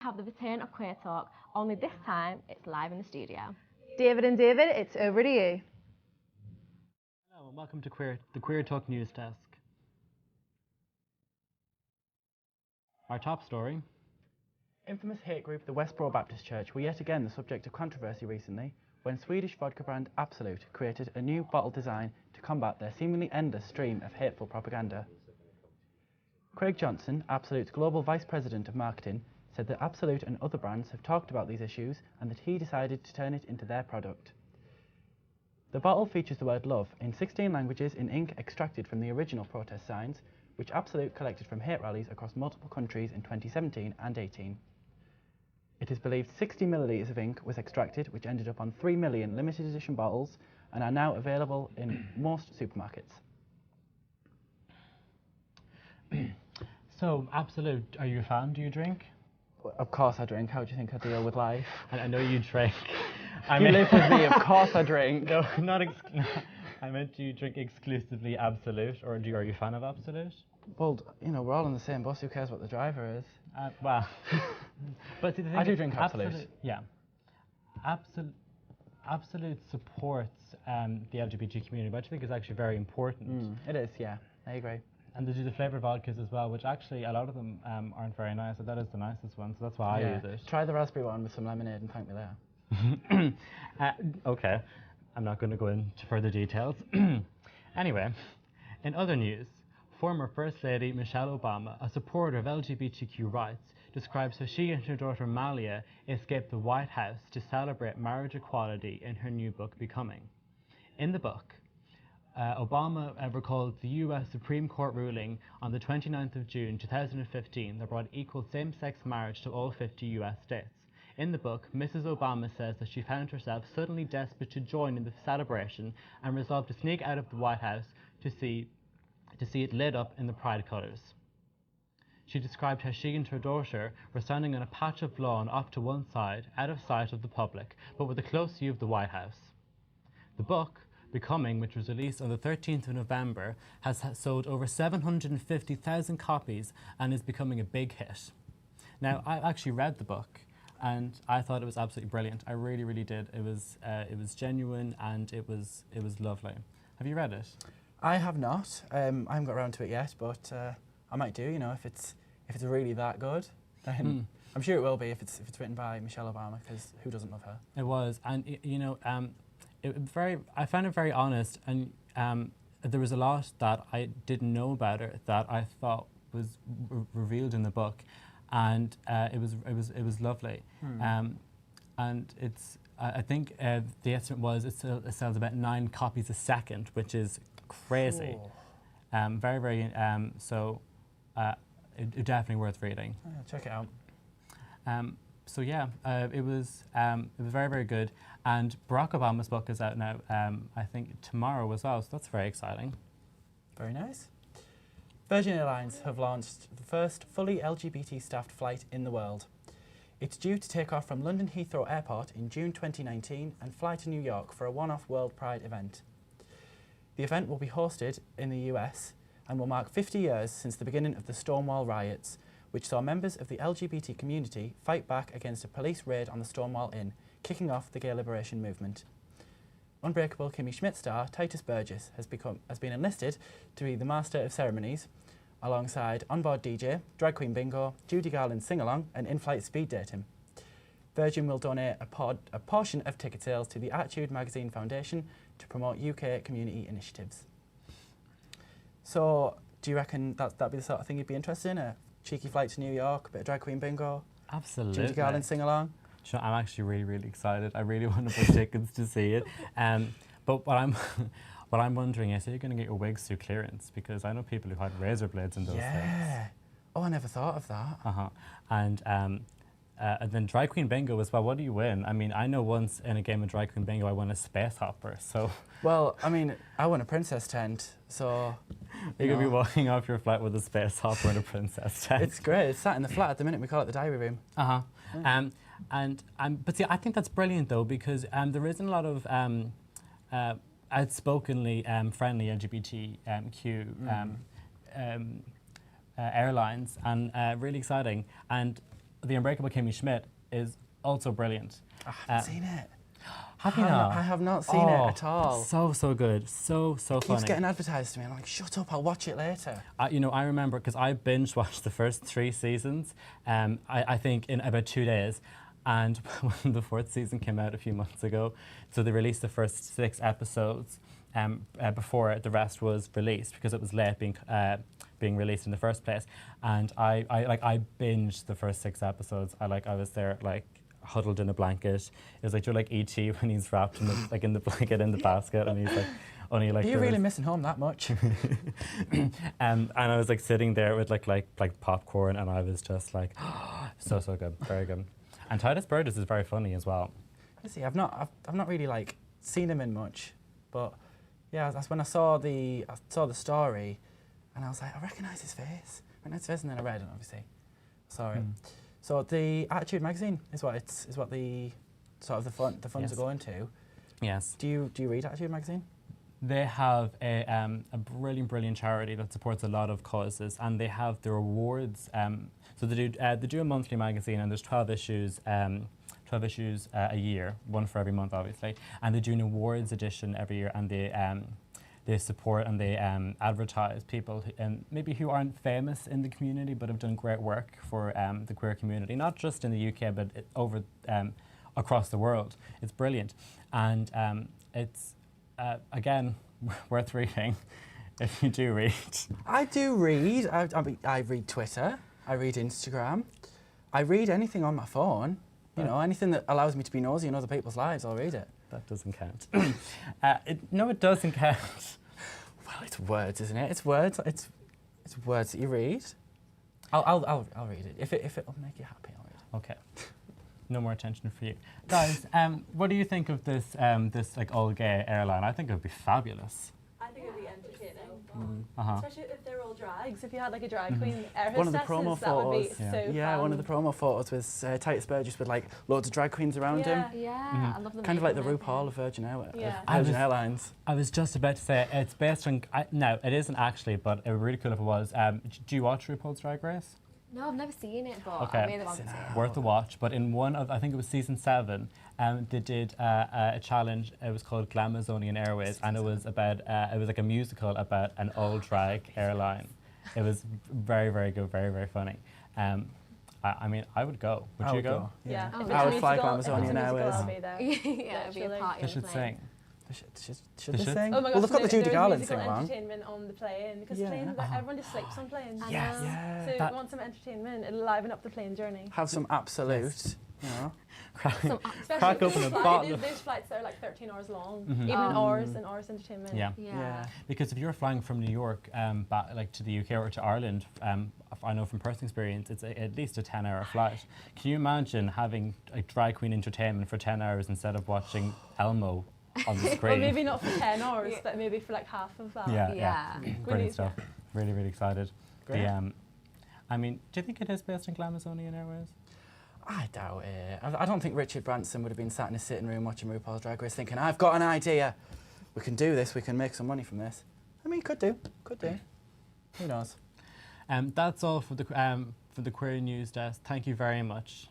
Have the return of Queer Talk, only this time it's live in the studio. David and David, it's over to you. Hello and welcome to the Queer Talk News Desk. Our top story. Infamous hate group the Westboro Baptist Church were yet again the subject of controversy recently when Swedish vodka brand Absolut created a new bottle design to combat their seemingly endless stream of hateful propaganda. Craig Johnson, Absolut's global vice president of marketing, said that Absolut and other brands have talked about these issues and that he decided to turn it into their product. The bottle features the word love in 16 languages in ink extracted from the original protest signs, which Absolut collected from hate rallies across multiple countries in 2017 and 18. It is believed 60 millilitres of ink was extracted, which ended up on 3 million limited edition bottles and are now available in most supermarkets. So, Absolut, are you a fan? Do you drink? Of course I drink. How do you think I deal with life? And I know you drink. You live with me, of course I drink. No, I meant, do you drink exclusively Absolut, or are you a fan of Absolut? Well, you know, we're all in the same bus. Who cares what the driver is? Well, but see, the thing I do is, drink Absolut. Yeah. Absolut supports the LGBT community, which I think is actually very important. It is, yeah. I agree. And they do the flavoured vodkas as well, which actually a lot of them aren't very nice, but that is the nicest one, so that's why I use it. Try the raspberry one with some lemonade and thank me later. Okay, I'm not going to go into further details. Anyway, in other news, former First Lady Michelle Obama, a supporter of LGBTQ rights, describes how she and her daughter Malia escaped the White House to celebrate marriage equality in her new book, Becoming. In the book, Obama recalled the US Supreme Court ruling on the 29th of June 2015 that brought equal same-sex marriage to all 50 US states. In the book, Mrs. Obama says that she found herself suddenly desperate to join in the celebration and resolved to sneak out of the White House to see it lit up in the pride colours. She described how she and her daughter were standing on a patch of lawn off to one side, out of sight of the public, but with a close view of the White House. The book, Becoming, which was released on the 13th of November, has sold over 750,000 copies and is becoming a big hit. Now, I actually read the book and I thought it was absolutely brilliant. I really, really did. It was genuine and it was lovely. Have you read it? I have not. I haven't got around to it yet, but I might do. You know, if it's really that good, then I'm sure it will be. If it's written by Michelle Obama, because who doesn't love her? It was, and you know, I found it very honest, and there was a lot that I didn't know about her that I thought was revealed in the book, and it was lovely. And it's I think the estimate was it sells about 9 copies a second, which is crazy. Very, very so it definitely worth reading. Oh, yeah, check it out. So yeah, it was very, very good. And Barack Obama's book is out now, I think tomorrow as well, so that's very exciting. Very nice. Virgin Airlines have launched the first fully LGBT-staffed flight in the world. It's due to take off from London Heathrow Airport in June 2019 and fly to New York for a one-off World Pride event. The event will be hosted in the US and will mark 50 years since the beginning of the Stonewall riots, which saw members of the LGBT community fight back against a police raid on the Stonewall Inn, kicking off the gay liberation movement. Unbreakable Kimmy Schmidt star Titus Burgess has been enlisted to be the master of ceremonies, alongside onboard DJ, drag queen bingo, Judy Garland sing-along and in-flight speed dating. Virgin will donate a portion of ticket sales to the Attitude Magazine Foundation to promote UK community initiatives. So, do you reckon that'd be the sort of thing you'd be interested in? A cheeky flight to New York, a bit of drag queen bingo? Absolutely. Judy Garland sing-along? Sure, I'm actually really, really excited. I really want to buy tickets to see it. But what I'm wondering is, are you going to get your wigs through clearance? Because I know people who had razor blades in those things. Yeah. Oh, I never thought of that. And then Drag Queen Bingo as well. What do you win? I mean, I know once in a game of Drag Queen Bingo, I won a space hopper. So. Well, I mean, I won a princess tent, so. You're going to be walking off your flight with a space hopper and a princess tent. It's great. It's sat in the flat at the minute. We call it the diary room. Yeah. But see, I think that's brilliant though, because there isn't a lot of outspokenly friendly LGBTQ airlines, and really exciting. And the Unbreakable Kimmy Schmidt is also brilliant. I haven't seen it. Have you not? I have not seen it at all. So good. So Keeps funny. getting advertised to me. I'm like, shut up, I'll watch it later. I remember because I binge watched the first 3 seasons, I think in about 2 days. And when the 4th season came out a few months ago, so they released the first 6 episodes before the rest was released because it was late being released in the first place. And I binged the first 6 episodes. I was there like huddled in a blanket. It was like you're like E.T. when he's wrapped in the blanket in the basket, and he's like only like. Are you really missing home that much? And I was like sitting there with like popcorn, and I was just like, so good, very good. And Titus Burgess is very funny as well. Let's see, I've not really like seen him in much, but yeah, that's when I saw the story, and I was like, I recognise his face. I recognise his face, and then I read it, obviously. Sorry. So the Attitude magazine is what the sort of the funds are going to. Yes. Do you read Attitude magazine? They have a brilliant charity that supports a lot of causes, and they have their awards. So they do a monthly magazine, and there's 12 issues. 12 issues a year, one for every month, obviously. And they do an awards edition every year, and they support and they advertise people maybe who aren't famous in the community but have done great work for the queer community, not just in the UK but over across the world. It's brilliant, and it's again worth reading if you do read. I do read. I read Twitter. I read Instagram. I read anything on my phone. You know, anything that allows me to be nosy in other people's lives, I'll read it. That doesn't count. No, it doesn't count. Well, it's words, isn't it? It's words. It's words that you read. I'll read it. If it'll make you happy, I'll read it. Okay. No more attention for you, guys. What do you think of this this like all gay airline? I think it would be fabulous. I think it'd be entertaining. Uh-huh. Especially if they're all drags. If you had like a drag queen air One of the hostesses, promo that would be photos. so Yeah, fun. one of the promo photos was Titus Burgess with like loads of drag queens around him. Yeah, I love them. Kind of like the RuPaul of Virgin Airlines. I was just about to say it's based on. No, it isn't actually, but it would be really cool if it was. Do you watch RuPaul's Drag Race? No, I've never seen it, but Okay. I really want to see it. Worth a watch. But in one of, I think it was season 7, they did a challenge. It was called Glamazonian Airways, and it was about it was like a musical about an old drag airline. It was very good, very funny. I mean, I would go. Would you go? Yeah. Oh, If I it's would fly musical- if it's Glamazonian a musical, Airways. I'll be there. Yeah, it'd be a Literally. party They on the should plane. sing. Should They they should. sing? Oh my Well, gosh, they've got the Judy there is Garland musical thing wrong. entertainment on the plane because Yeah. plane, everyone just sleeps on planes. Yes. Yeah. So if you want some entertainment, it'll liven up the plane journey. Have some absolute, you know. Especially Crack if open a there's bottle. There's flights that are like 13 hours long, Mhm. even hours and hours entertainment. Yeah. Yeah. Because if you're flying from New York back like to the UK or to Ireland, I know from personal experience, it's at least a 10-hour flight. Can you imagine having a drag queen entertainment for 10 hours instead of watching Elmo on the Well, screen? maybe not for 10 hours, but maybe for like half of that. Yeah. Yeah. Brilliant stuff. Really excited. Great. I mean, do you think it is based on Glamazonian Airways? I doubt it. I don't think Richard Branson would have been sat in his sitting room watching RuPaul's Drag Race thinking, I've got an idea. We can do this. We can make some money from this. I mean, could do. Who knows? That's all for the Queer News Desk. Thank you very much.